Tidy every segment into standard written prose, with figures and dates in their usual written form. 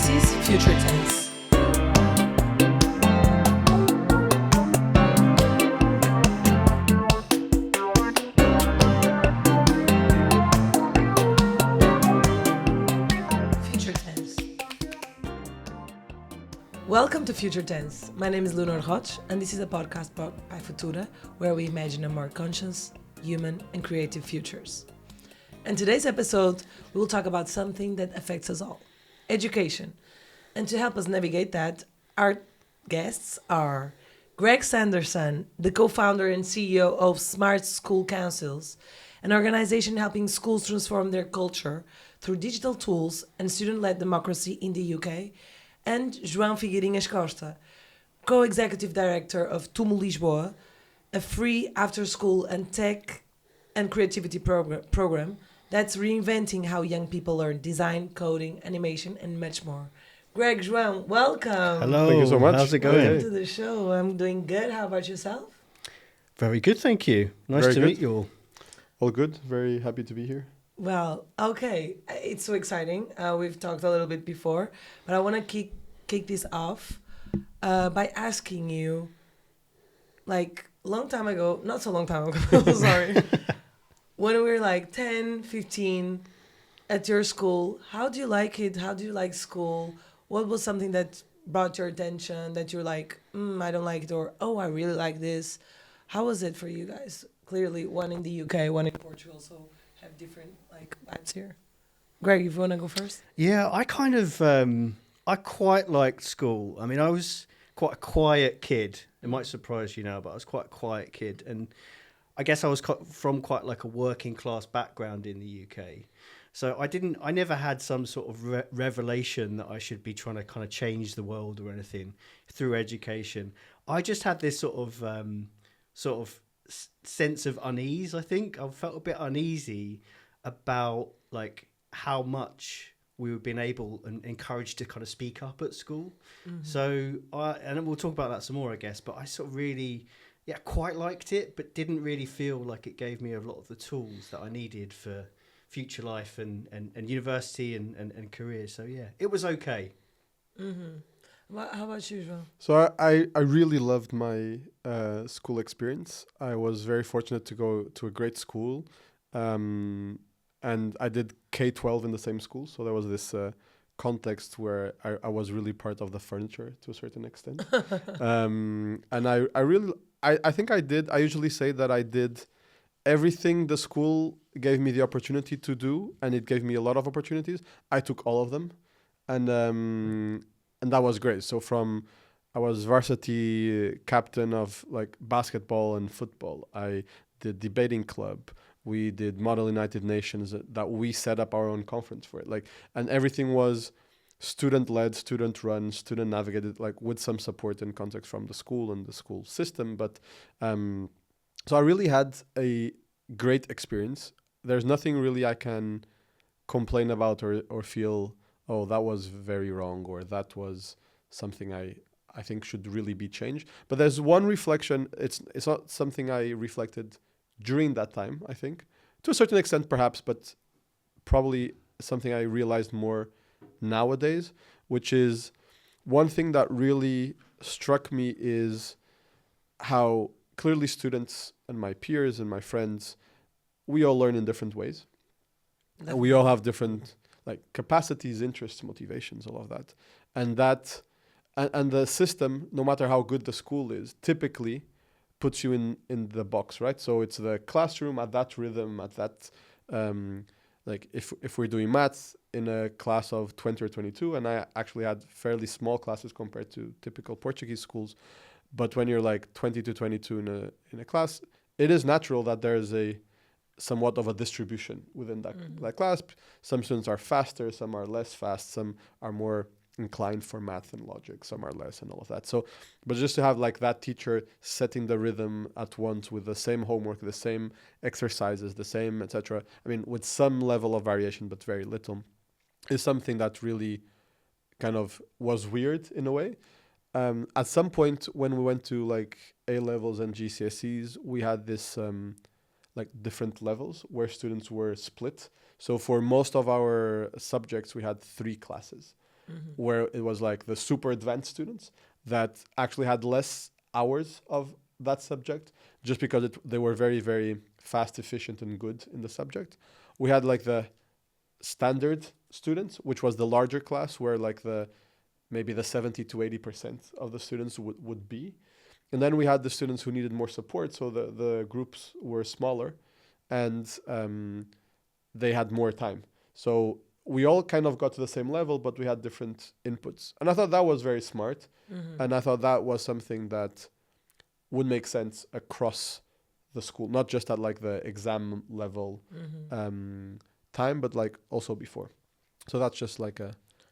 This is Future Tense. Future Tense. Welcome to Future Tense. My name is Leonor Rothes, and this is a podcast brought by Futura, where we imagine a more conscious, human, and creative futures. In today's episode, we will talk about something that affects us all, education. And to help us navigate that, our guests are Greg Sanderson, the co-founder and CEO of Smart School Councils, an organization helping schools transform their culture through digital tools and student-led democracy in the UK, and João Figueirinhas Costa, co-executive director of TUMO Lisboa, a free after-school and tech and creativity program that's reinventing how young people learn design, coding, animation, and much more. Greg, João, welcome. Hello. Thank you so much. How's it going? Welcome to the show. I'm doing good. How about yourself? Very good, thank you. Nice Very to good. meet you all. All good. Very happy to be here. Well, okay. It's so exciting. We've talked a little bit before, but I want to kick this off by asking you, like, long time ago, not so long time ago, sorry, when we were like 10, 15 at your school, how do you like it? How do you like school? What was something that brought your attention that you're like, I don't like it, or, oh, I really like this? How was it for you guys? Clearly, one in the UK, one in Portugal, so have different like vibes here. Greg, if you want to go first. Yeah, I kind of, I quite liked school. I mean, I was quite a quiet kid. It might surprise you now, but I was quite a quiet kid. And I guess I was from quite like a working class background in the UK. So I never had some sort of revelation that I should be trying to kind of change the world or anything through education. I just had this sort of sense of unease. I think I felt a bit uneasy about like how much we were being able and encouraged to kind of speak up at school. Mm-hmm. So and we'll talk about that some more, I guess. But I sort of really, quite liked it, but didn't really feel like it gave me a lot of the tools that I needed for future life and university and career. So it was okay. Mm-hmm. How about you, João? So I really loved my school experience. I was very fortunate to go to a great school. And I did K-12 in the same school. So there was this context where I was really part of the furniture to a certain extent. And I think I usually say that I did everything the school gave me the opportunity to do, and it gave me a lot of opportunities. I took all of them, and that was great. So I was varsity captain of like basketball and football. I did debating club. We did Model United Nations that we set up our own conference for it. Like, and everything was student-led, student-run, student-navigated, like with some support and context from the school and the school system. But so I really had a great experience. There's nothing really I can complain about or feel, oh, that was very wrong, or that was something I think should really be changed. But there's one reflection. It's not something I reflected during that time, I think, to a certain extent perhaps, but probably something I realized more nowadays, which is one thing that really struck me is how clearly students and my peers and my friends, we all learn in different ways. And we all have different like capacities, interests, motivations, all of that. And the system, no matter how good the school is, typically puts you in the box, right? So it's the classroom at that rhythm, at that, like if we're doing maths in a class of 20 or 22, and I actually had fairly small classes compared to typical Portuguese schools, but when you're like 20 to 22 in a class, it is natural that there is a somewhat of a distribution within that class. Some students are faster, some are less fast, some are more inclined for math and logic, some are less, and all of that. So, but just to have like that teacher setting the rhythm at once with the same homework, the same exercises, the same, etc. I mean, with some level of variation, but very little, is something that really kind of was weird in a way. At some point when we went to like A levels and GCSEs, we had this like different levels where students were split. So for most of our subjects, we had 3 classes. where it was like the super advanced students that actually had less hours of that subject just because they were very, very fast, efficient, and good in the subject. We had like the standard students, which was the larger class where like maybe the 70 to 80% of the students would be. And then we had the students who needed more support. So the groups were smaller and they had more time. So we all kind of got to the same level, but we had different inputs. And I thought that was very smart. And I thought that was something that would make sense across the school, not just at like the exam level time, but like also before. So that's just like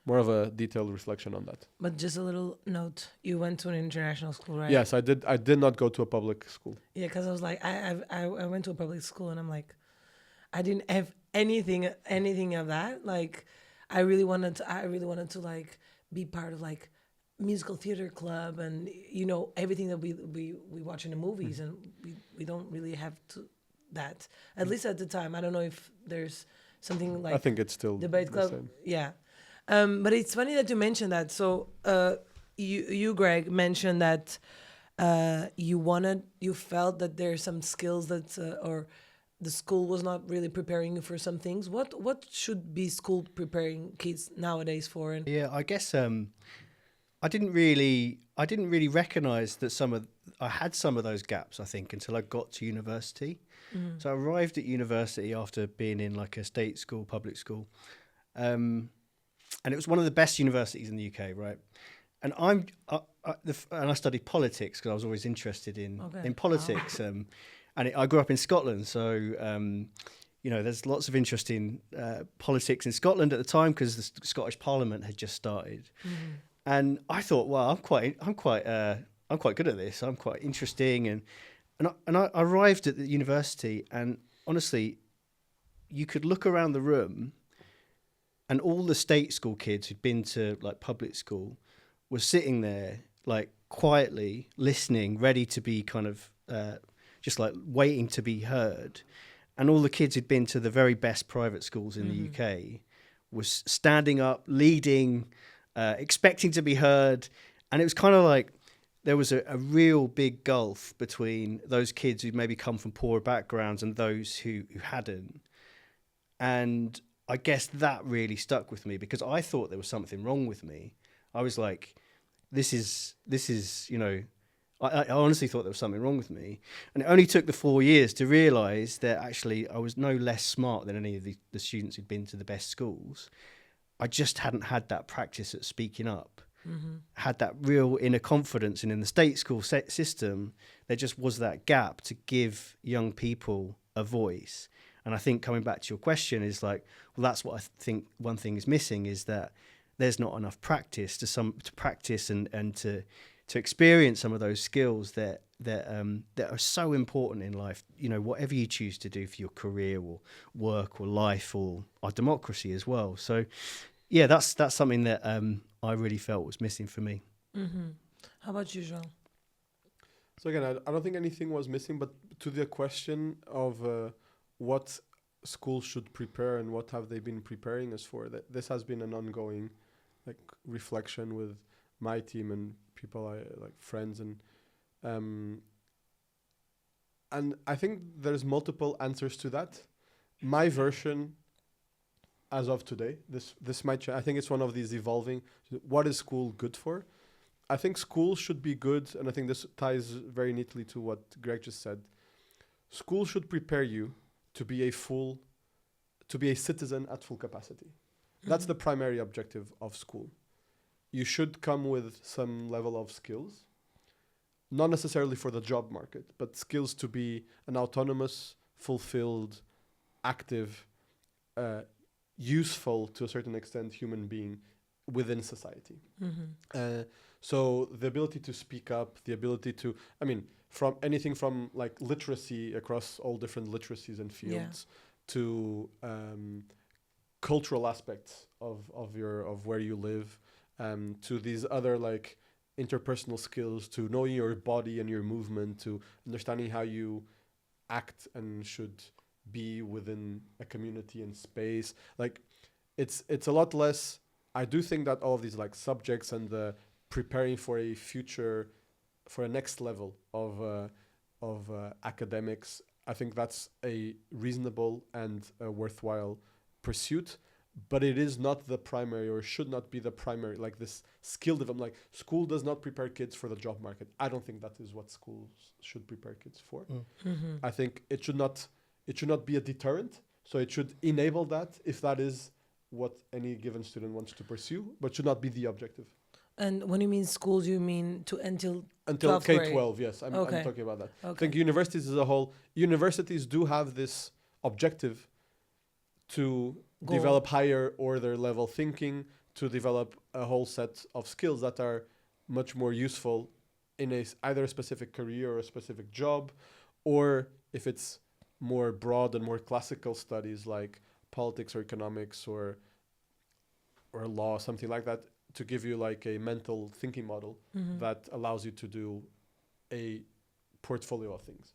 more of a detailed reflection on that. But just a little note: you went to an international school, right? Yes, I did. I did not go to a public school. Yeah, because I was like, I went to a public school, and I'm like, I didn't have anything of that. Like, I really wanted to like be part of like musical theater club, and everything that we watch in the movies, and we don't really have to that, at least at the time. I don't know if there's something like, I think it's still debate club. same. Yeah. But it's funny that you mentioned that. So you Greg mentioned that you felt that there's some skills that or the school was not really preparing you for some things. What should be school preparing kids nowadays for? And Yeah, I guess I didn't really recognise that I had some of those gaps, I think, until I got to university. So I arrived at university after being in like a state school, public school. And it was one of the best universities in the UK, right? And I studied politics because I was always interested in politics. Wow. I grew up in Scotland, so there's lots of interest in politics in Scotland at the time because the Scottish Parliament had just started. And I thought, well, I'm quite good at this. I'm quite interesting, and I arrived at the university, and honestly, you could look around the room. And all the state school kids who'd been to like public school were sitting there like quietly listening, ready to be kind of just like waiting to be heard. And all the kids who'd been to the very best private schools in the UK was standing up, leading, expecting to be heard. And it was kind of like there was a real big gulf between those kids who'd maybe come from poorer backgrounds and those who hadn't. And I guess that really stuck with me because I thought there was something wrong with me. I was like, this is, I honestly thought there was something wrong with me. And it only took the 4 years to realise that actually I was no less smart than any of the students who'd been to the best schools. I just hadn't had that practice at speaking up, had that real inner confidence. And in the state school system, there just was that gap to give young people a voice. And I think coming back to your question is like, well, that's what I think one thing is missing is that there's not enough practice to practice and to experience some of those skills that are so important in life. Whatever you choose to do for your career or work or life or our democracy as well. So, yeah, that's something that I really felt was missing for me. How about you, João? So again, I don't think anything was missing, but to the question of what schools should prepare and what have they been preparing us for, that this has been an ongoing like reflection with my team and people I like, friends, and I think there's multiple answers to that. My version as of today, this might change. I think it's one of these evolving, what is school good for? I think school should be good, and I think this ties very neatly to what Greg just said. School should prepare you to be a citizen at full capacity. That's the primary objective of school. You should come with some level of skills, not necessarily for the job market, but skills to be an autonomous, fulfilled, active, useful to a certain extent human being within society. So the ability to speak up, the ability to, from anything from like literacy across all different literacies and fields to cultural aspects of where you live, to these other like interpersonal skills, to knowing your body and your movement, to understanding how you act and should be within a community and space. Like it's a lot less I do think that all of these like subjects and the preparing for a future, for a next level of academics, I think that's a reasonable and a worthwhile pursuit. But it is not the primary, or should not be the primary, like this skill development. Like, school does not prepare kids for the job market. I don't think that is what schools should prepare kids for. I think it should not be a deterrent. So it should enable that if that is what any given student wants to pursue, but should not be the objective. And when you mean schools, you mean until K-12, yes. I'm talking about that. Okay. I think universities as a whole, universities do have this objective to develop higher order level thinking, to develop a whole set of skills that are much more useful in either a specific career or a specific job, or if it's more broad and more classical studies like politics or economics or law, something like that, to give you like a mental thinking model that allows you to do a portfolio of things.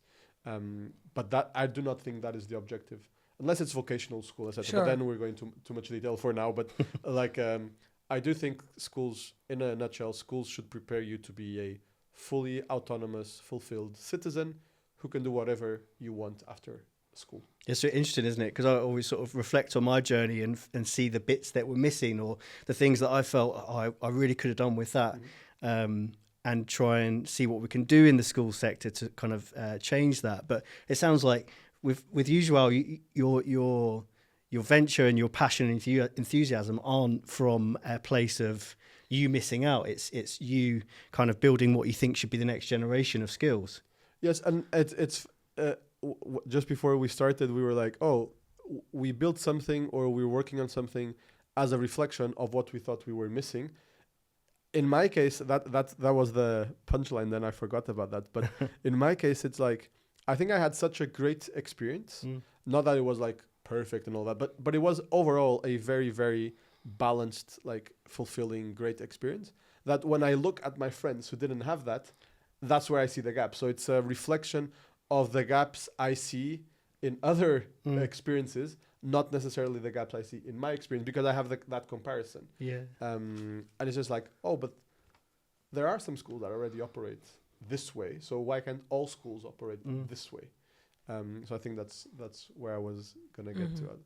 But that, I do not think that is the objective, unless it's vocational school, etc. Sure. But then we're going to too much detail for now. But like, I do think schools, in a nutshell, schools should prepare you to be a fully autonomous, fulfilled citizen who can do whatever you want after school. It's so interesting, isn't it? Because I always sort of reflect on my journey and see the bits that were missing, or the things that I felt I really could have done with that, and try and see what we can do in the school sector to kind of change that. But it sounds like with Usual, your venture and your passion and enthusiasm aren't from a place of you missing out. It's you kind of building what you think should be the next generation of skills. Yes, and it's just before we started, we were like, oh, we built something, or we were working on something as a reflection of what we thought we were missing. In my case, that was the punchline, then I forgot about that. But in my case, it's like, I think I had such a great experience. Not that it was like perfect and all that, but it was overall a very, very balanced, like fulfilling, great experience, that when I look at my friends who didn't have that, that's where I see the gap. So it's a reflection of the gaps I see in other experiences, not necessarily the gaps I see in my experience, because I have that comparison. Yeah. And it's just like, oh, but there are some schools that already operate this way, so why can't all schools operate this way? So I think that's where I was gonna get to.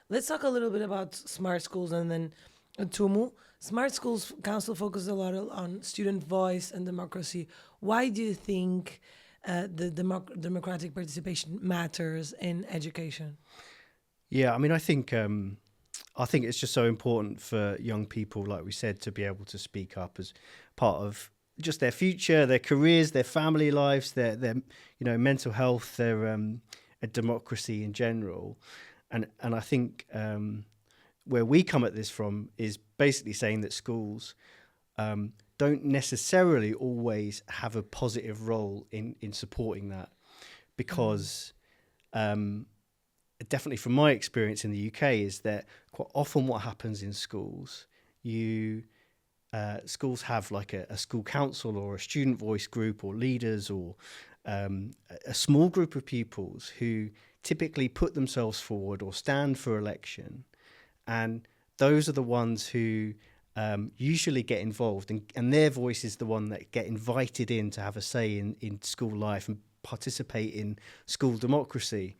Let's talk a little bit about smart schools and then TUMO. Smart Schools Council focuses a lot on student voice and democracy. Why do you think the democratic participation matters in education? Yeah, I mean, I think it's just so important for young people, like we said, to be able to speak up as part of just their future, their careers, their family lives, their mental health, their democracy in general. And I think where we come at this from is basically saying that schools don't necessarily always have a positive role in supporting that, because definitely from my experience in the UK is that quite often what happens in schools, schools have like a school council or a student voice group or leaders or a small group of pupils who typically put themselves forward or stand for election. And those are the ones who usually get involved, and their voice is the one that get invited in to have a say in school life and participate in school democracy.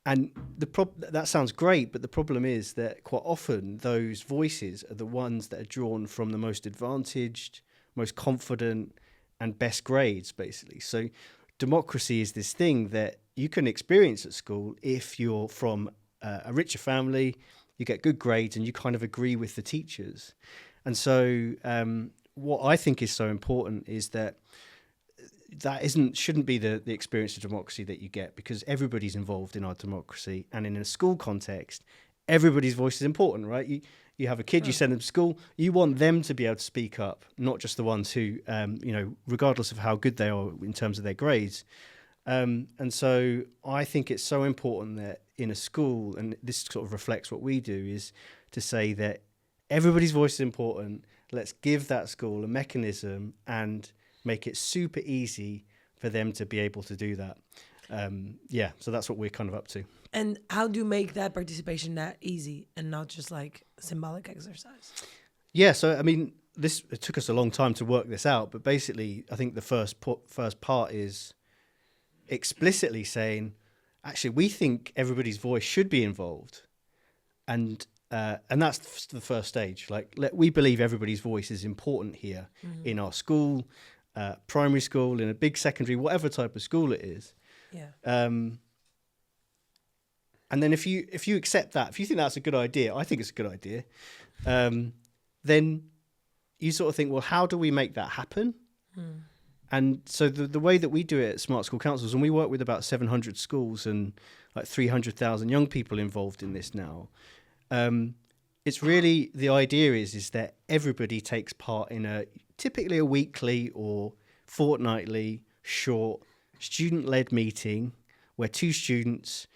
And that sounds great, but the problem is that quite often those voices are the ones that are drawn from the most advantaged, most confident, and best grades, basically. So democracy is this thing that you can experience at school if you're from a richer family, you get good grades, and you kind of agree with the teachers. And so what I think is so important is that shouldn't be the experience of democracy that you get, because everybody's involved in our democracy. And in a school context, everybody's voice is important, right? You have a kid, you send them to school, you want them to be able to speak up, not just the ones who, regardless of how good they are in terms of their grades. And so I think it's so important that in a school, and this sort of reflects what we do, is to say that everybody's voice is important. Let's give that school a mechanism and make it super easy for them to be able to do that. So that's what we're kind of up to. And how do you make that participation that easy and not just like symbolic exercise? Yeah, so I mean, it took us a long time to work this out, but basically, I think the first part is explicitly saying, actually, we think everybody's voice should be involved, and that's the first stage. Like, we believe everybody's voice is important here in our school, primary school, in a big secondary, whatever type of school it is. Yeah. And then if you accept that, if you think that's a good idea, I think it's a good idea. Then you sort of think, well, how do we make that happen? And so the way that we do it at Smart School Councils, and we work with about 700 schools and like 300,000 young people involved in this now, it's really, the idea is that everybody takes part in typically a weekly or fortnightly short student-led meeting where two students,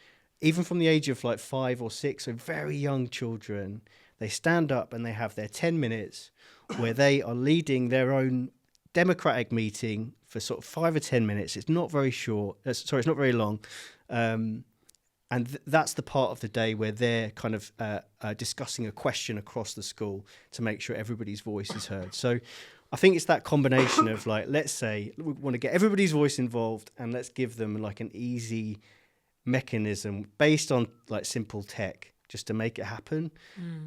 even from the age of like 5 or 6, so very young children, they stand up and they have their 10 minutes where they are leading their own democratic meeting for sort of 5 or 10 minutes. It's not very short. It's not very long. And that's the part of the day where they're kind of discussing a question across the school to make sure everybody's voice is heard. So I think it's that combination of like, let's say we want to get everybody's voice involved and let's give them like an easy mechanism based on like simple tech just to make it happen.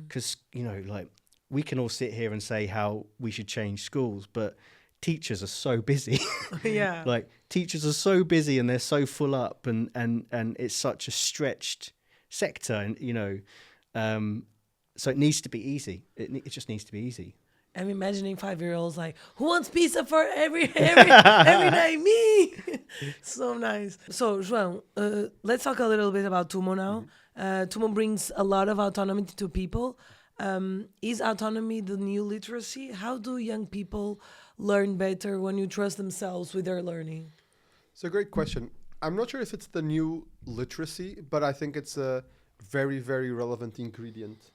Because, like we can all sit here and say how we should change schools, but teachers are so busy. Yeah. Like teachers are so busy and they're so full up and it's such a stretched sector and, so it needs to be easy. It just needs to be easy. I'm imagining 5-year-olds like, who wants pizza for every day? Me. So nice. So João, let's talk a little bit about TUMO now. TUMO brings a lot of autonomy to people. Is autonomy the new literacy? How do young people learn better when you trust themselves with their learning? It's a great question. I'm not sure if it's the new literacy, but I think it's a very, very relevant ingredient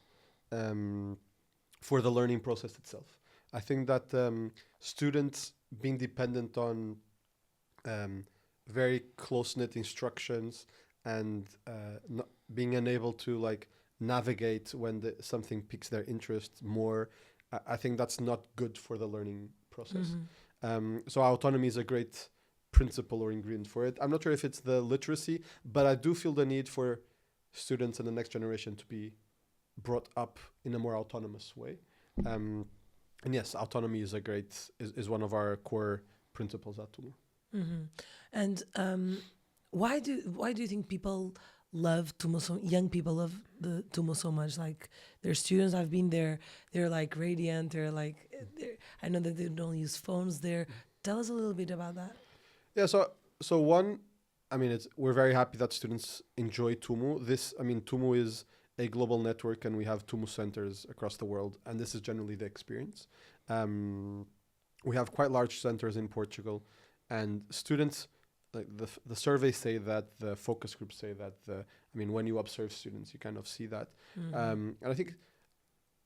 for the learning process itself. I think that students being dependent on very close-knit instructions and not being unable to like navigate when something piques their interest more, I think that's not good for the learning process. So autonomy is a great principle or ingredient for it. I'm not sure if it's the literacy, but I do feel the need for students in the next generation to be brought up in a more autonomous way. And yes, autonomy is is one of our core principles at TUMO. And why do you think people love TUMO young people love the TUMO so much? Like their students, I've been there, they're like radiant, I know that they don't use phones there. Tell us a little bit about that. Yeah, so one, we're very happy that students enjoy TUMO. TUMO is a global network and we have TUMO centers across the world, and this is generally the experience. We have quite large centers in Portugal, and students, like the surveys say that, the focus groups say that, when you observe students, you kind of see that. And I think,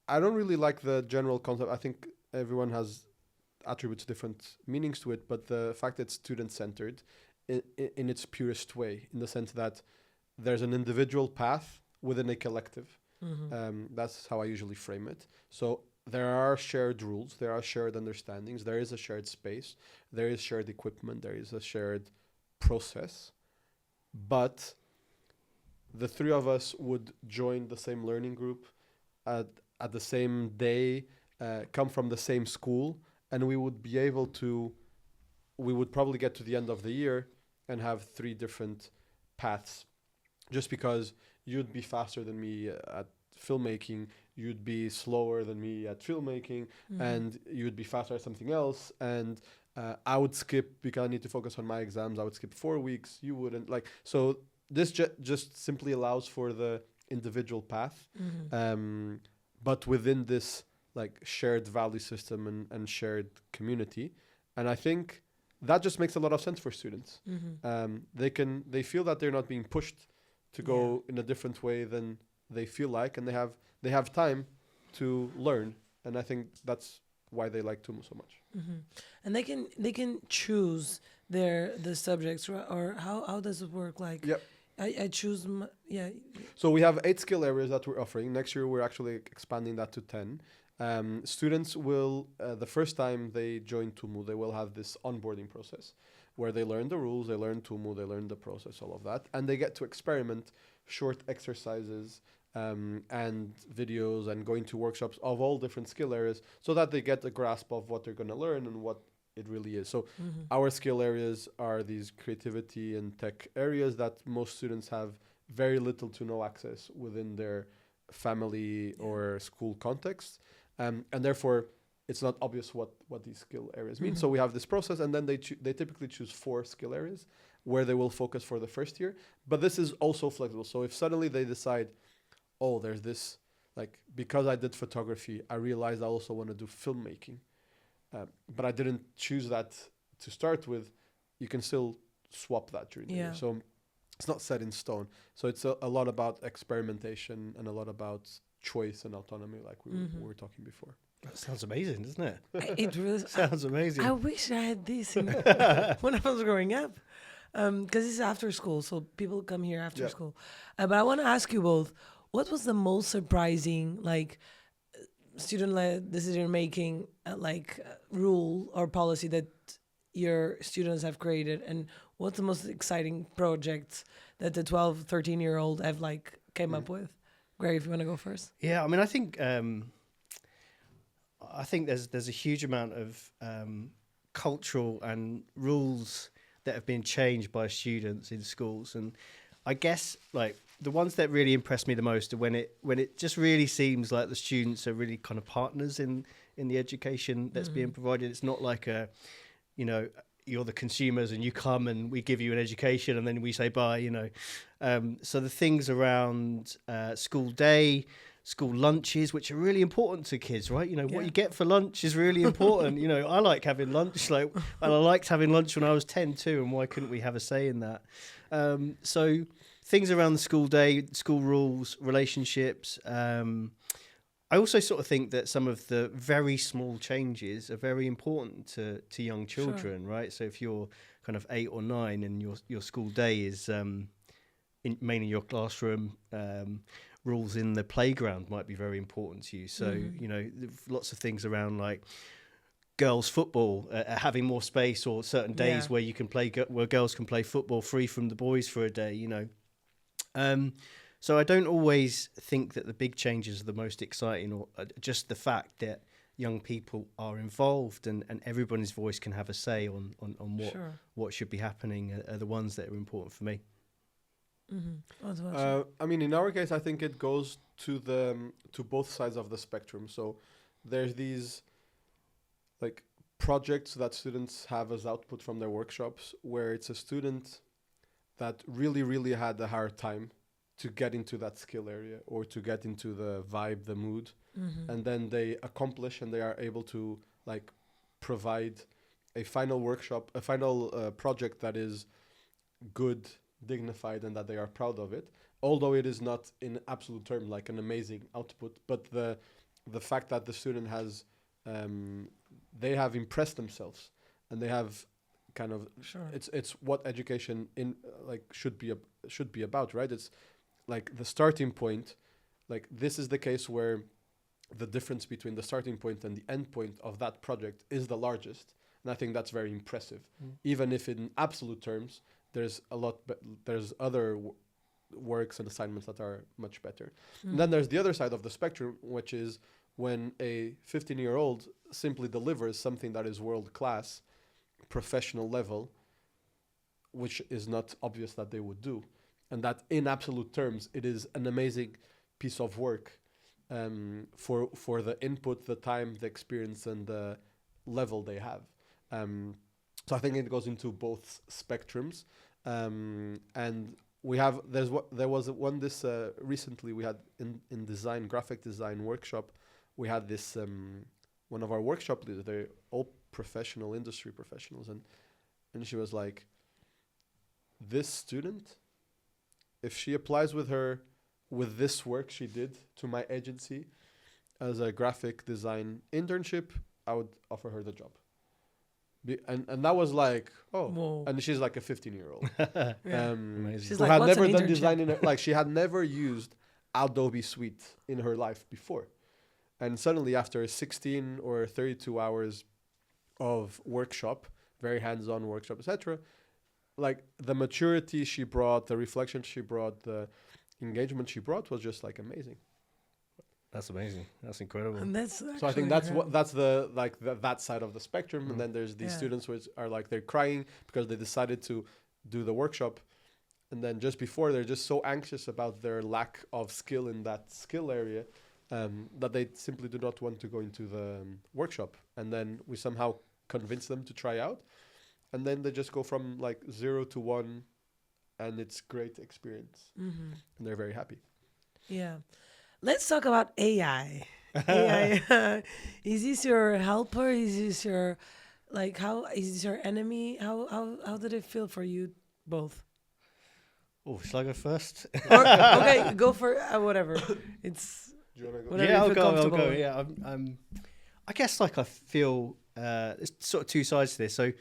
I don't really like the general concept. I think everyone attributes different meanings to it, but the fact that it's student-centered in its purest way, in the sense that there's an individual path within a collective. That's how I usually frame it. So there are shared rules, there are shared understandings, there is a shared space, there is shared equipment, there is a shared process, but the three of us would join the same learning group at the same day, come from the same school, and we would probably get to the end of the year and have 3 different paths, just because you'd be faster than me at filmmaking, you'd be slower than me at filmmaking, and you'd be faster at something else, and I would skip because I need to focus on my exams. I would skip 4 weeks. You wouldn't. So this just simply allows for the individual path, but within this like shared value system and shared community. And I think that just makes a lot of sense for students. They feel that they're not being pushed to go in a different way than they feel like, and they have time to learn. And I think that's why they like TUMO so much. And they can choose the subjects, or how does it work? Like, yep. I choose, So we have 8 skill areas that we're offering. Next year, we're actually expanding that to 10. Students will, the first time they join TUMO, they will have this onboarding process where they learn the rules, they learn TUMO, they learn the process, all of that, and they get to experiment short exercises and videos and going to workshops of all different skill areas so that they get a grasp of what they're going to learn and what it really is. So our skill areas are these creativity and tech areas that most students have very little to no access within their family or school context. And therefore, it's not obvious what these skill areas mean. So we have this process, and then they typically choose 4 skill areas where they will focus for the first year. But this is also flexible. So if suddenly they decide, oh, there's this, like, because I did photography, I realized I also want to do filmmaking. But I didn't choose that to start with, you can still swap that during the year. So it's not set in stone. So it's a lot about experimentation and a lot about choice and autonomy, like we were talking before. That sounds amazing, doesn't it? It really sounds amazing. I wish I had this when I was growing up. Because it's after school, so people come here after school. But I want to ask you both, what was the most surprising, like, student-led decision-making, rule or policy that your students have created? And what's the most exciting project that the 12, 13-year-old have, came up with? Greg, if you want to go first. Yeah, I mean, I think there's a huge amount of cultural and rules that have been changed by students in schools, and I guess the ones that really impress me the most are when it just really seems like the students are really kind of partners in the education that's being provided. It's not like you're the consumers and you come and we give you an education and then we say bye. So the things around school day, school lunches, which are really important to kids, right? What you get for lunch is really important. I like having lunch, and I liked having lunch when I was 10 too, and why couldn't we have a say in that? So things around the school day, school rules, relationships. I also sort of think that some of the very small changes are very important to young children, right? So if you're kind of 8 or 9 and your school day is mainly your classroom, rules in the playground might be very important to you. So, lots of things around girls football, having more space, or certain days where you can play, where girls can play football free from the boys for a day, So I don't always think that the big changes are the most exciting, or just the fact that young people are involved and everybody's voice can have a say on what should be happening are the ones that are important for me. I mean, in our case, I think it goes to both sides of the spectrum. So there's these projects that students have as output from their workshops, where it's a student that really, really had a hard time to get into that skill area or to get into the vibe, the mood, and then they accomplish and they are able to provide a final workshop, a final project that is good, dignified, and that they are proud of it, although it is not in absolute term an amazing output, but the fact that the student has they have impressed themselves and they have kind of it's what education should be about, right? It's the starting point, this is the case where the difference between the starting point and the end point of that project is the largest, and I think that's very impressive, even if in absolute terms there's there's other works and assignments that are much better. And then there's the other side of the spectrum, which is when a 15-year-old simply delivers something that is world-class, professional level, which is not obvious that they would do, and that in absolute terms it is an amazing piece of work for the input, the time, the experience, and the level they have. So I think it goes into both spectrums, and there was one recently we had in design, graphic design workshop. We had this one of our workshop leaders. They're all professional, industry professionals, and she was like, this student, if she applies with this work she did to my agency as a graphic design internship, I would offer her the job. And that was Whoa. And she's a 15-year-old. She's who had what's never an done internship? design in her, she had never used Adobe Suite in her life before. And suddenly after 16 or 32 hours of workshop, very hands-on workshop, etc., like the maturity she brought, the reflection she brought, the engagement she brought was just like amazing. That's amazing. That's incredible. And that's So I think that's the like that side of the spectrum. And then there's these Yeah. students which are like they're crying because they decided to do the workshop, and then just before they're just so anxious about their lack of skill in that skill area that they simply do not want to go into the workshop. And then we somehow convince them to try out, and then they just go from like 0 to 1, and it's great experience, and they're very happy. Yeah. Let's talk about AI. AI, is this your helper? Is this your, like, how is this your enemy? How did it feel for you both? Oh, shall I go first? Or, okay, go for whatever. It's Do you want to go? whatever Yeah, you I'll feel go. I'll comfortable go. with. Yeah, I guess like I feel there's sort of two sides to this. So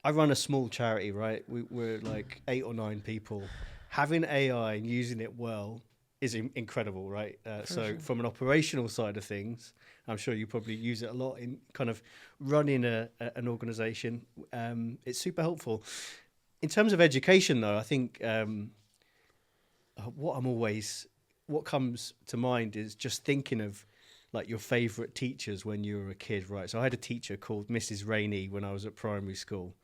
I run a small charity, right? We're like 8 or 9 people. Having AI and using it well is incredible, right? So sure. from an operational side of things, I'm sure you probably use it a lot in kind of running an organization. It's super helpful. In terms of education, though, I think what comes to mind is just thinking of like your favorite teachers when you were a kid, right? So I had a teacher called Mrs. Rainey when I was at primary school,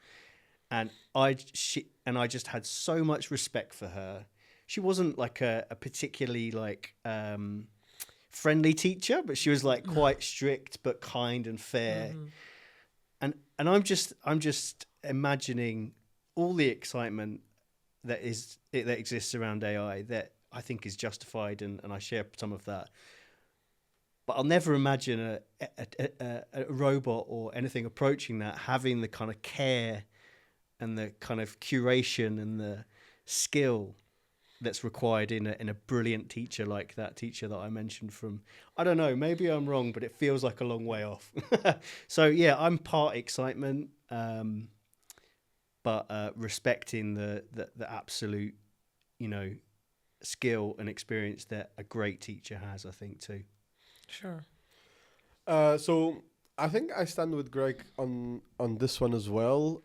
and I just had so much respect for her. She wasn't like a particularly like friendly teacher, but she was like quite strict but kind and fair. And I'm just imagining all the excitement that exists around AI that I think is justified, and I share some of that. But I'll never imagine a robot or anything approaching that having the kind of care and the kind of curation and the skill that's required in a brilliant teacher like that teacher that I mentioned from, I don't know, maybe I'm wrong, but it feels like a long way off. So yeah, I'm part excitement, but respecting the absolute, skill and experience that a great teacher has, I think too. Sure. So I think I stand with Greg on this one as well.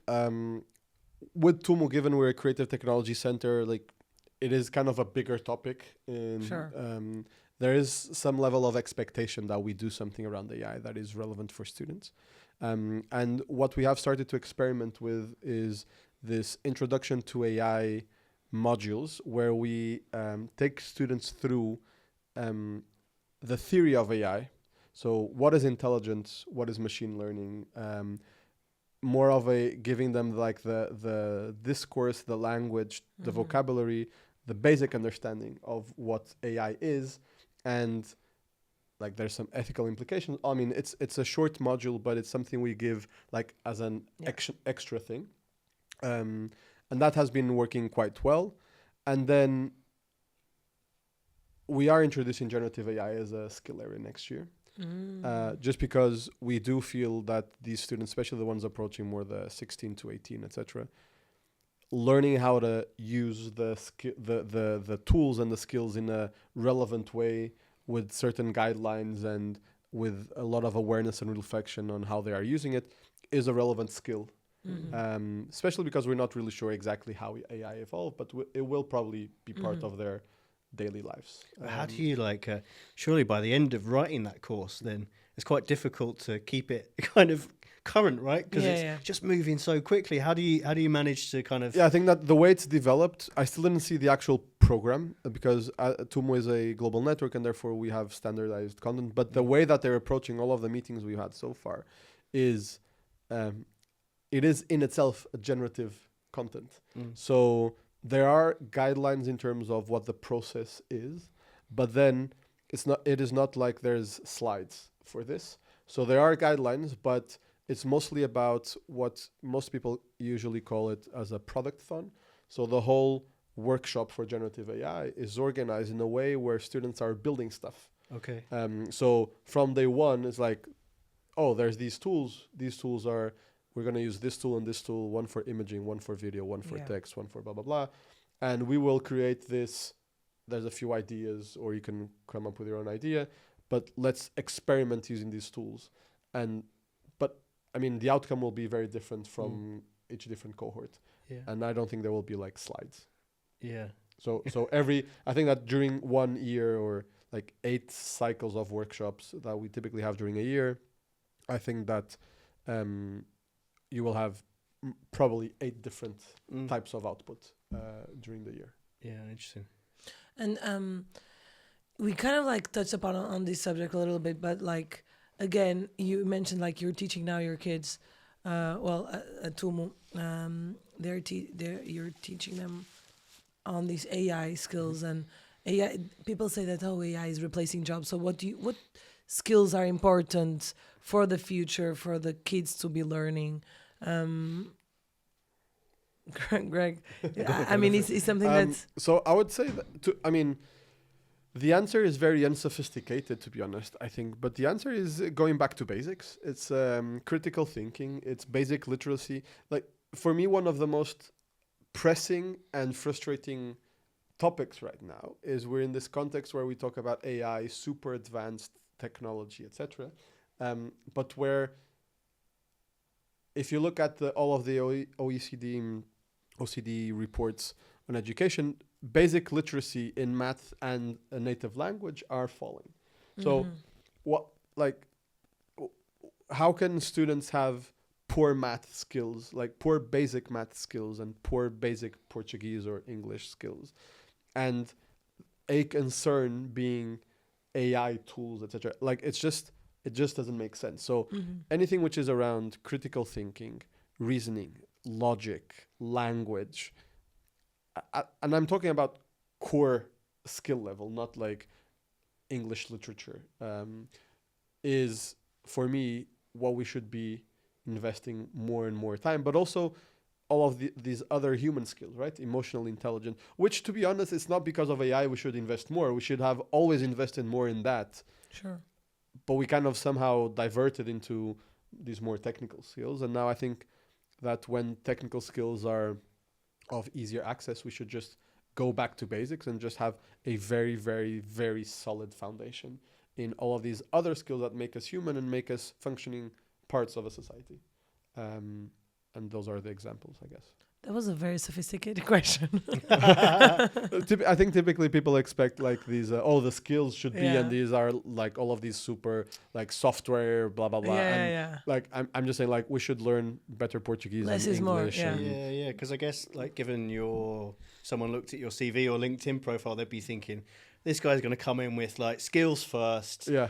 With TUMO, given we're a creative technology center, like it is kind of a bigger topic. Sure. There is some level of expectation that we do something around AI that is relevant for students. And what we have started to experiment with is this introduction to AI modules where we take students through the theory of AI. So what is intelligence? What is machine learning? More of a giving them like the discourse, the language, the vocabulary, the basic understanding of what AI is, and like there's some ethical implications. I mean, it's a short module, but it's something we give like as an extra thing, and that has been working quite well. And then we are introducing generative AI as a skill area next year. Just because we do feel that these students, especially the ones approaching more the 16 to 18, etc., learning how to use the tools and the skills in a relevant way with certain guidelines and with a lot of awareness and reflection on how they are using it is a relevant skill. Especially because we're not really sure exactly how AI evolved, but it will probably be part of their daily lives. How do you surely by the end of writing that course, then it's quite difficult to keep it kind of current, right? Because it's just moving so quickly. How do you manage to kind of? Yeah, I think that the way it's developed, I still didn't see the actual program because TUMO is a global network and therefore we have standardized content. But the way that they're approaching all of the meetings we've had so far is, it is in itself a generative content. So there are guidelines in terms of what the process is, but then it is not like there's slides for this. So there are guidelines, but it's mostly about what most people usually call it as a product-thon. So the whole workshop for generative AI is organized in a way where students are building stuff. Okay. So from day one, it's like, oh, there's these tools. These tools are, we're going to use this tool and this tool, one for imaging, one for video, one for text, one for blah, blah, blah. And we will create this. There's a few ideas, or you can come up with your own idea. but let's experiment using these tools. But I mean, the outcome will be very different from each different cohort. Yeah. And I don't think there will be like slides. Yeah. So I think that during 1 year or like 8 cycles of workshops that we typically have during a year, I think that you will have probably 8 different types of output during the year. Yeah, interesting. And we kind of like touched upon on this subject a little bit, but like again, you mentioned like you're teaching now your kids. At TUMO, you're teaching them on these AI skills, and AI. People say that AI is replacing jobs. So what skills are important for the future for the kids to be learning? Greg, I mean, it's something that's. So I would say that the answer is very unsophisticated, to be honest, I think. But the answer is going back to basics. It's critical thinking. It's basic literacy. Like, for me, one of the most pressing and frustrating topics right now is we're in this context where we talk about AI, super advanced technology, etc. But where, if you look at all of the OECD reports on education, basic literacy in math and a native language are falling. So how can students have poor math skills, like poor basic math skills and poor basic Portuguese or English skills, and a concern being AI tools, etc. Like it just doesn't make sense. So anything which is around critical thinking, reasoning, logic, language, and I'm talking about core skill level, not like English literature, is for me what we should be investing more and more time, but also all of these other human skills, right? Emotional intelligence, which, to be honest, it's not because of AI we should invest more. We should have always invested more in that. Sure. But we kind of somehow diverted into these more technical skills. And now I think that when technical skills are of easier access, we should just go back to basics and just have a very, very, very solid foundation in all of these other skills that make us human and make us functioning parts of a society. And those are the examples, I guess. That was a very sophisticated question. I think typically people expect like these, the skills should be, and these are like all of these super like software, blah, blah, blah. Like, I'm just saying like we should learn better Portuguese Less and is English. more, Yeah. Because I guess like given someone looked at your CV or LinkedIn profile, they'd be thinking, this guy's going to come in with like skills first. Yeah.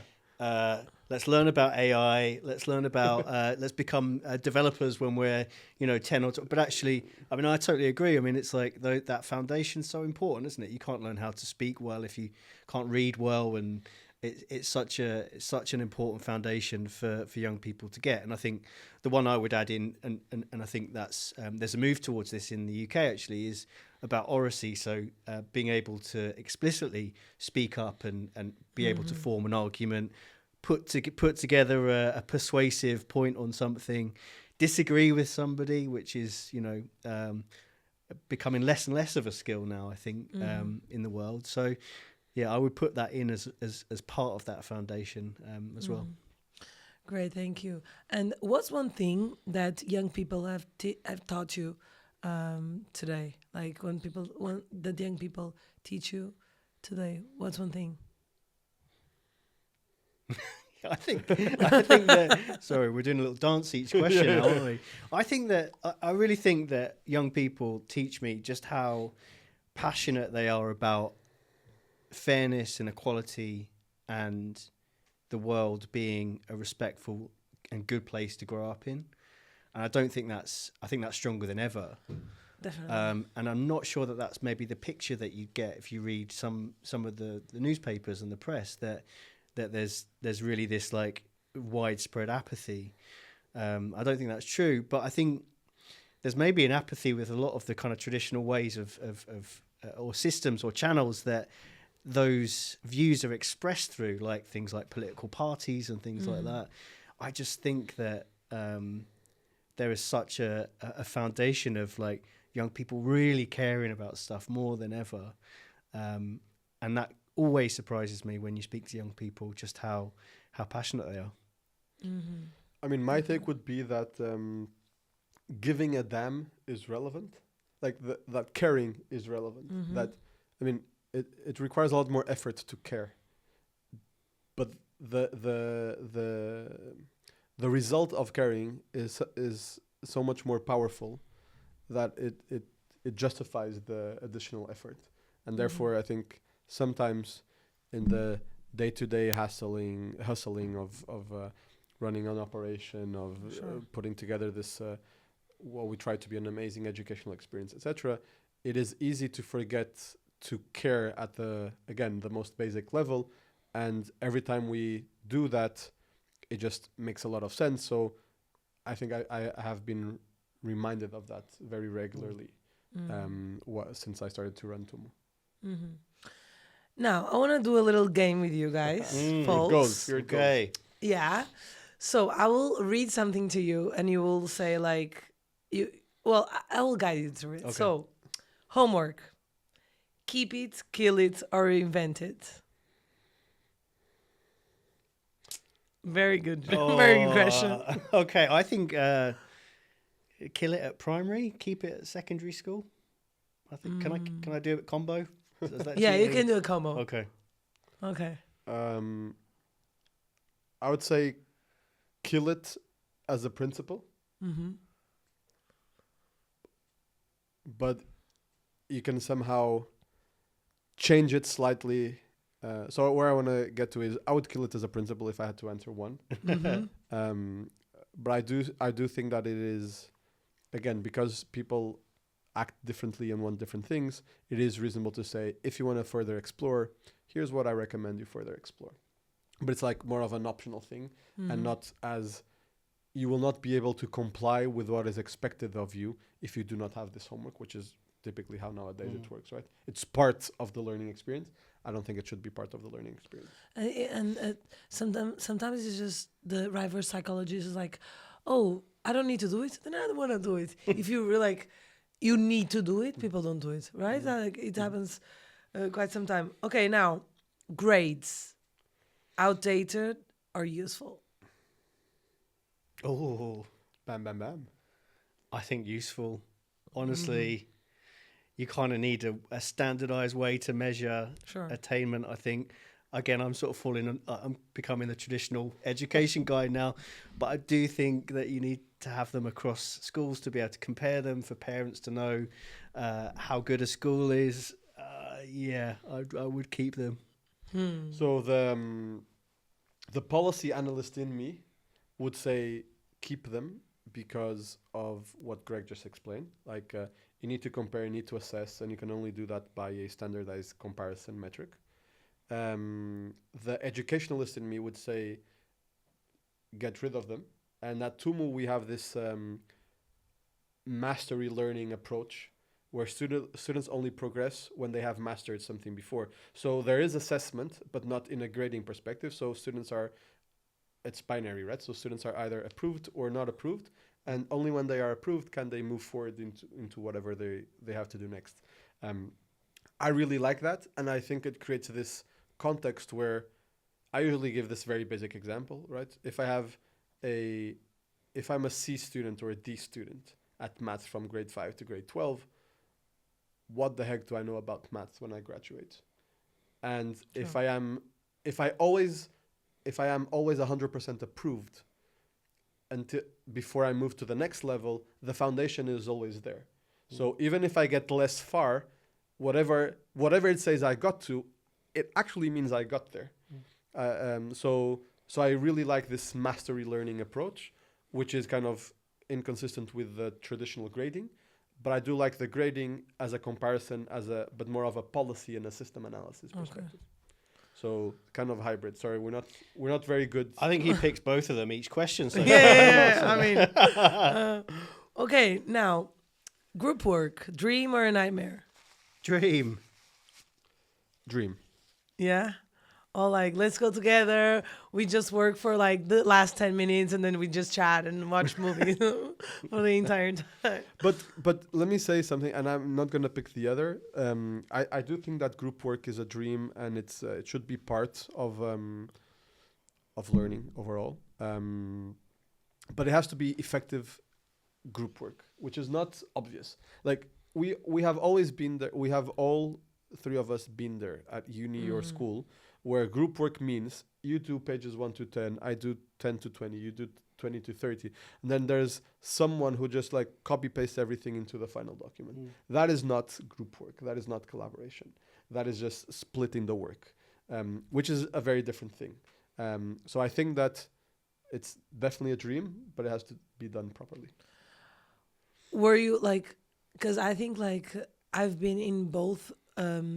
Let's learn about AI. Let's learn about. Let's become developers when we're 10 or 12. But actually, I mean, I totally agree. I mean, it's like that foundation's so important, isn't it? You can't learn how to speak well if you can't read well, and it's such an important foundation for young people to get. And I think the one I would add in, and I think that's there's a move towards this in the UK actually, is about oracy. So being able to explicitly speak up and be able to form an argument, put together a persuasive point on something, disagree with somebody, which is becoming less and less of a skill now, I think, in the world. So yeah, I would put that in as part of that foundation as well. Great, thank you. And what's one thing that young people have taught you today? Like when the young people teach you today, what's one thing? I think that. Sorry, we're doing a little dance each question now, aren't we? I really think that young people teach me just how passionate they are about fairness and equality and the world being a respectful and good place to grow up in. And I think that's stronger than ever. Definitely. And I'm not sure that that's maybe the picture that you get if you read some of the newspapers and the press, that there's really this like widespread apathy. I don't think that's true, but I think there's maybe an apathy with a lot of the kind of traditional ways of or systems or channels that those views are expressed through, like things like political parties and things like that. I just think that there is such a foundation of like young people really caring about stuff more than ever, and that always surprises me when you speak to young people just how passionate they are. Mm-hmm. I mean, my take would be that giving a damn is relevant. Like that caring is relevant. Mm-hmm. That, I mean, it requires a lot more effort to care. But the result of caring is so much more powerful that it justifies the additional effort. And therefore, I think sometimes in the day-to-day hustling of running an operation, of putting together this what we try to be an amazing educational experience, etc., it is easy to forget to care at the most basic level. And every time we do that, it just makes a lot of sense. So I think I have been reminded of that very regularly since I started to run TUMO. Mm-hmm. Now, I want to do a little game with you guys, folks. Here it Okay. goes. Yeah. So I will read something to you, and you will say like, I will guide you through it. Okay. So, homework: keep it, kill it, or reinvent it. Very good. Very good question. Okay, I think kill it at primary, keep it at secondary school. I think can I do it combo? Is that Yeah, you cheating? can do a combo. Okay. Okay. I would say kill it as a principle, Mm-hmm. but you can somehow change it slightly. So where I want to get to is I would kill it as a principle if I had to answer one. Mm-hmm. But I do think that it is, again, because people act differently and want different things, it is reasonable to say, if you want to further explore, here's what I recommend you further explore. But it's like more of an optional thing and not as you will not be able to comply with what is expected of you if you do not have this homework, which is typically how nowadays it works, right? It's part of the learning experience. I don't think it should be part of the learning experience. And sometimes it's just the reverse psychology is like, oh, I don't need to do it, then I don't want to do it. If you really like, you need to do it, people don't do it, right? Like it happens quite some time. Okay, now grades, outdated or useful? Oh, Bam, bam, bam. I think useful. Honestly, you kind of need a standardized way to measure attainment. I think, again, I'm sort of I'm becoming the traditional education guy now, but I do think that you need to have them across schools to be able to compare them, for parents to know how good a school is. I would keep them. So the policy analyst in me would say keep them because of what Greg just explained. Like you need to compare, you need to assess, and you can only do that by a standardized comparison metric. The educationalist in me would say get rid of them. And at TUMO we have this mastery learning approach where students only progress when they have mastered something before. So there is assessment, but not in a grading perspective. So it's binary, right? So students are either approved or not approved, and only when they are approved can they move forward into whatever they have to do next. I really like that, and I think it creates this context where I usually give this very basic example, right? If I'm a C student or a D student at maths from grade 5 to grade 12, what the heck do I know about maths when I graduate? And if I am always 100% approved until before I move to the next level, the foundation is always there. So even if I get less far, whatever it says I got to, it actually means I got there. So I really like this mastery learning approach, which is kind of inconsistent with the traditional grading. But I do like the grading as a comparison, but more of a policy and a system analysis perspective. So kind of hybrid. Sorry, we're not very good. I think he picks both of them each question. So I mean, okay, now group work, dream or a nightmare? Dream. Dream. Yeah. All like, let's go together. We just work for like the last 10 minutes and then we just chat and watch movies for the entire time. But let me say something, and I'm not gonna pick the other. I do think that group work is a dream, and it should be part of learning overall. But it has to be effective group work, which is not obvious. Like we have always been there. We have all three of us been there at uni or school, where group work means you do pages 1 to 10, I do 10 to 20, you do 20 to 30, and then there's someone who just like copy pastes everything into the final document. That is not group work. That is not collaboration. That is just splitting the work, which is a very different thing. So I think that it's definitely a dream, but it has to be done properly. Were you like, because I think like I've been in both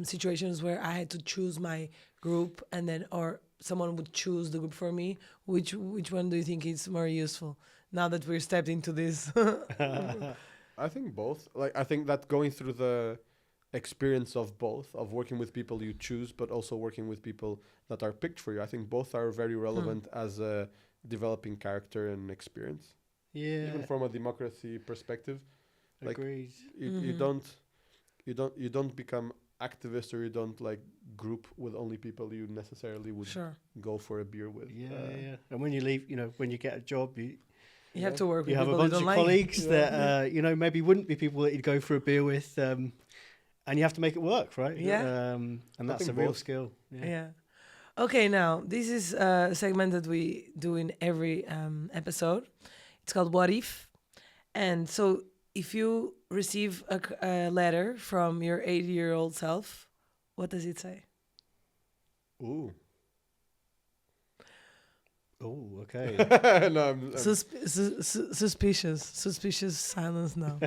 situations where I had to choose my group and then, or someone would choose the group for me. Which one do you think is more useful now that we're stepped into this? I think both. Like, I think that going through the experience of both, of working with people you choose, but also working with people that are picked for you, I think both are very relevant as a developing character and experience. Yeah. Even from a democracy perspective, like Agreed. you don't become activist, or you don't like group with only people you necessarily would go for a beer with. Yeah. And when you leave, when you get a job, you have to work with have a people bunch of colleagues that maybe wouldn't be people that you'd go for a beer with, and you have to make it work, right? Yeah. And that's a real skill. Yeah. Okay, now this is a segment that we do in every episode. It's called What If? And so if you receive a letter from your 80-year-old self, what does it say? Ooh. Oh, okay. No, I'm Suspicious silence now.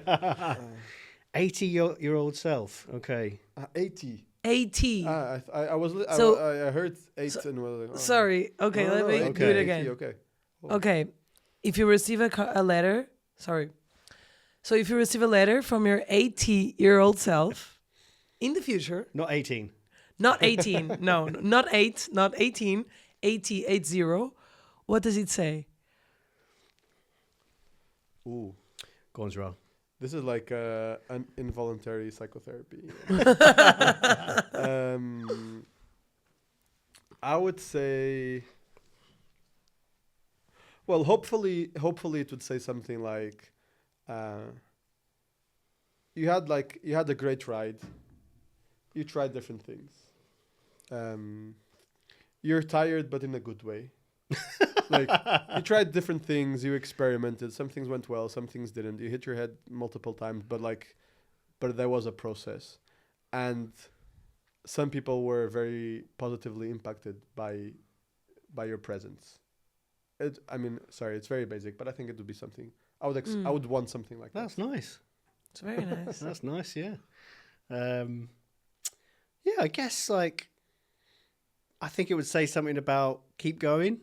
80-year-old self. Okay. 80. 80. I heard 8 and was like, sorry. Okay, let me do it again. 80, okay. Okay. If you receive a letter, sorry. So if you receive a letter from your 80-year-old self in the future. Not 18. Not 18. No, not 8, not 18. 80. What does it say? Ooh. Go on, João. This is like an involuntary psychotherapy. I would say, well, hopefully it would say something like, you had a great ride. You tried different things. You're tired, but in a good way. Like, you tried different things, you experimented, some things went well, some things didn't. You hit your head multiple times, but there was a process. And some people were very positively impacted by your presence. It's very basic, but I think it would be something. I would want something like that. That's nice. It's very nice. That's nice, yeah. I guess, I think it would say something about keep going.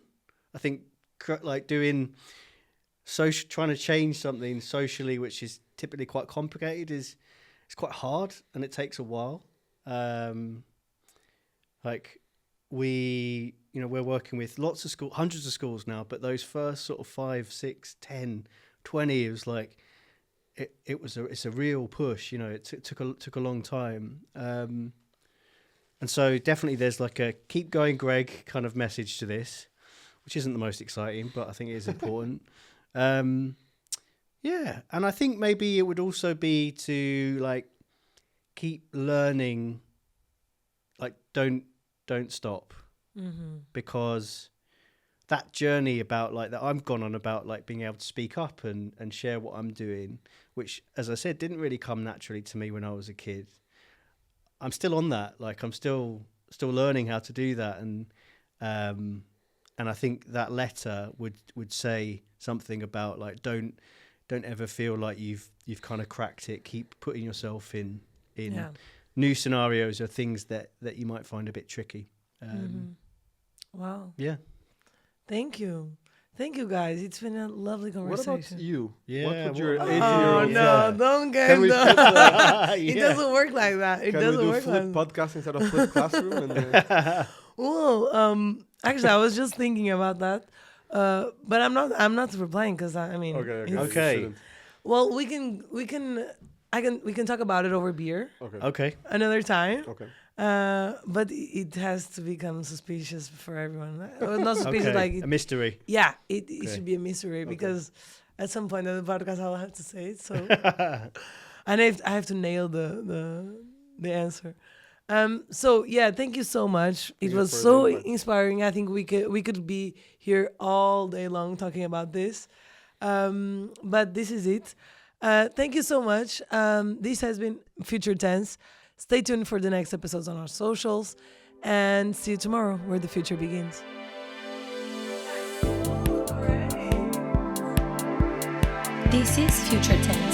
I think trying to change something socially, which is typically quite complicated, it's quite hard and it takes a while. We're working with lots of schools, hundreds of schools now, but those first sort of 5, 6, 10, 20, it was like it's a real push. It took a long time. And so definitely there's like a keep going, Greg kind of message to this, which isn't the most exciting, but I think it is important. And I think maybe it would also be to keep learning, don't stop, because that journey about that I've gone on about being able to speak up and share what I'm doing, which, as I said, didn't really come naturally to me when I was a kid. I'm still on that. I'm still learning how to do that, and I think that letter would say something about don't ever feel like you've kind of cracked it. Keep putting yourself in new scenarios or things that you might find a bit tricky. Wow. Yeah. Thank you, guys. It's been a lovely conversation. What about you? Yeah. What would your 80-year-old? Oh no! Don't get Can we no. flip It doesn't work like that. It Can doesn't we do work flip like podcast instead of flip classroom? And Well, actually, I was just thinking about that, but I'm not replying because I mean, Okay. it's- Okay. You shouldn't. Well, we can talk about it over beer Okay. Okay. another time. Okay. But it has to become suspicious for everyone. Not suspicious, Okay. like A mystery. yeah, it Okay. should be a mystery because at some point in the podcast I'll have to say it. So and I have to nail the answer. So yeah, thank you so much. It you was for the so invite. inspiring. I think we could be here all day long talking about this. But this is it. Thank you so much. This has been Future Tense. Stay tuned for the next episodes on our socials and see you tomorrow where the future begins. This is Future Tense.